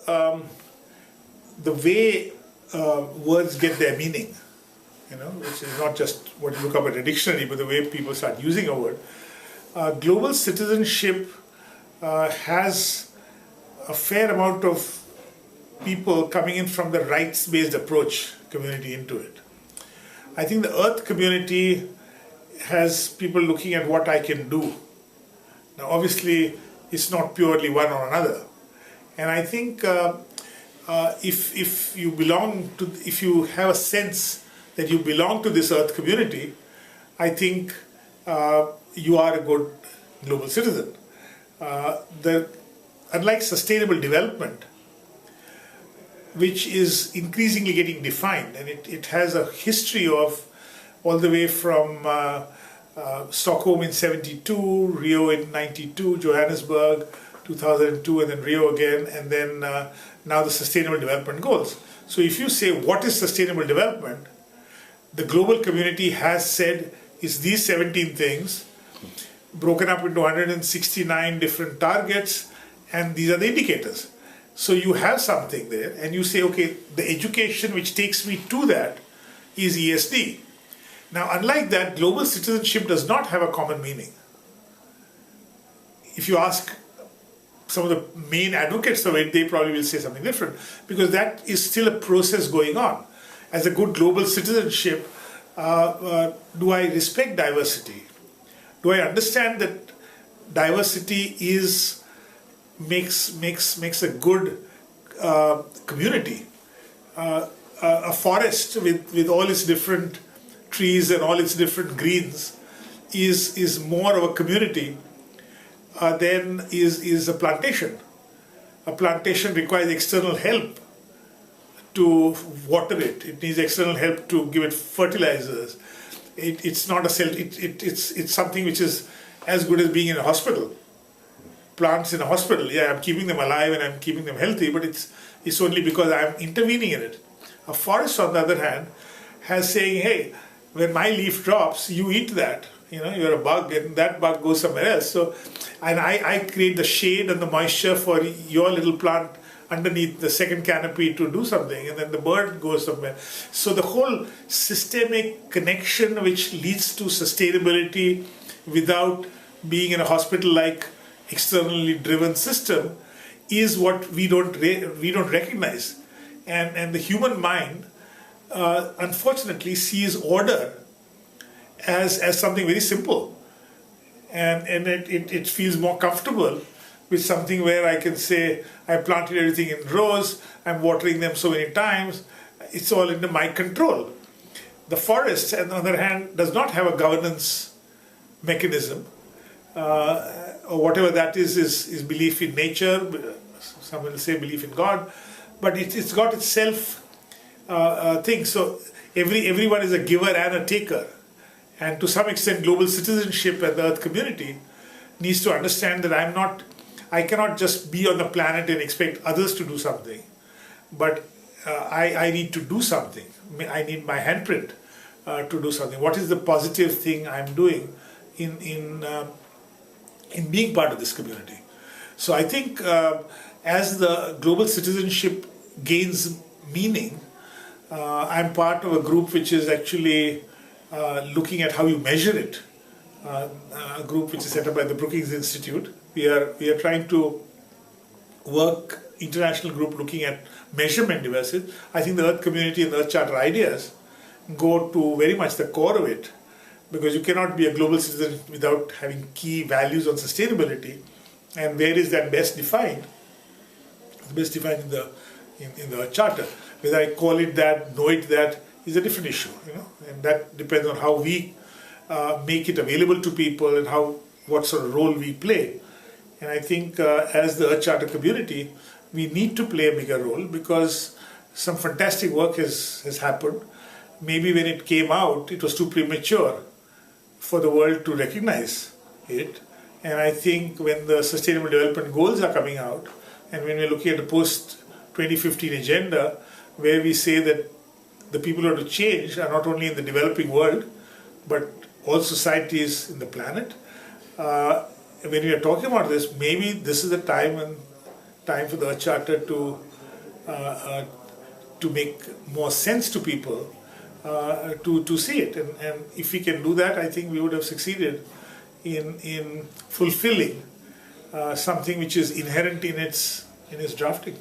the way words get their meaning, which is not just what you look up at a dictionary, but the way people start using a word. Global citizenship has a fair amount of people coming in from the rights-based approach community into it. I think the Earth community has people looking at what I can do. Now, obviously, it's not purely one or another. And I think if you have a sense that you belong to this Earth community, I think you are a good global citizen. Unlike sustainable development, which is increasingly getting defined, and it has a history of all the way from Stockholm in 72, Rio in 92, Johannesburg 2002, and then Rio again, and then now the Sustainable Development Goals. So if you say what is sustainable development, the global community has said it's these 17 things broken up into 169 different targets, and these are the indicators. So you have something there, and you say, okay, the education which takes me to that is ESD. Now, unlike that, global citizenship does not have a common meaning. If you ask some of the main advocates of it, they probably will say something different, because that is still a process going on. As a good global citizenship, do I respect diversity? Do I understand that diversity makes a good community? A forest with all its different trees and all its different greens is more of a community than is a plantation. A plantation requires external help to water it. It needs external help to give it fertilizers. It's not it's something which is as good as being in a hospital. Plants in a hospital, yeah, I'm keeping them alive and I'm keeping them healthy, but it's only because I'm intervening in it. A forest, on the other hand, has saying, hey, when my leaf drops, you eat that. You're a bug, and that bug goes somewhere else. So, and I create the shade and the moisture for your little plant underneath the second canopy to do something, and then the bird goes somewhere. So the whole systemic connection which leads to sustainability without being in a hospital-like externally driven system is what we don't recognize, and the human mind unfortunately sees order as something very simple, and it feels more comfortable with something where I can say I planted everything in rows, I'm watering them so many times, it's all under my control. The forest, on the other hand, does not have a governance mechanism. Or whatever that is belief in nature, some will say belief in God, but it's got its self thing. So everyone is a giver and a taker. And to some extent, global citizenship and the Earth community needs to understand that I cannot just be on the planet and expect others to do something, but I need to do something. I need my handprint to do something. What is the positive thing I'm doing in being part of this community? So I think as the global citizenship gains meaning, I'm part of a group which is actually looking at how you measure it. A group which is set up by the Brookings Institute. We are trying to work, international group looking at measurement devices. I think the Earth community and the Earth Charter ideas go to very much the core of it, because you cannot be a global citizen without having key values on sustainability. And where is that best defined? It's best defined in the Charter. Whether I call it that, know it that, is a different issue, and that depends on how we make it available to people and what sort of role we play. And I think as the Earth Charter community, we need to play a bigger role, because some fantastic work has happened. Maybe when it came out, it was too premature for the world to recognize it. And I think when the Sustainable Development Goals are coming out, and when we're looking at the post-2015 agenda, where we say that the people who are to change are not only in the developing world, but all societies in the planet. When we are talking about this, maybe this is the time for the Earth Charter to to make more sense to people, to see it. And if we can do that, I think we would have succeeded in fulfilling something which is inherent in its drafting.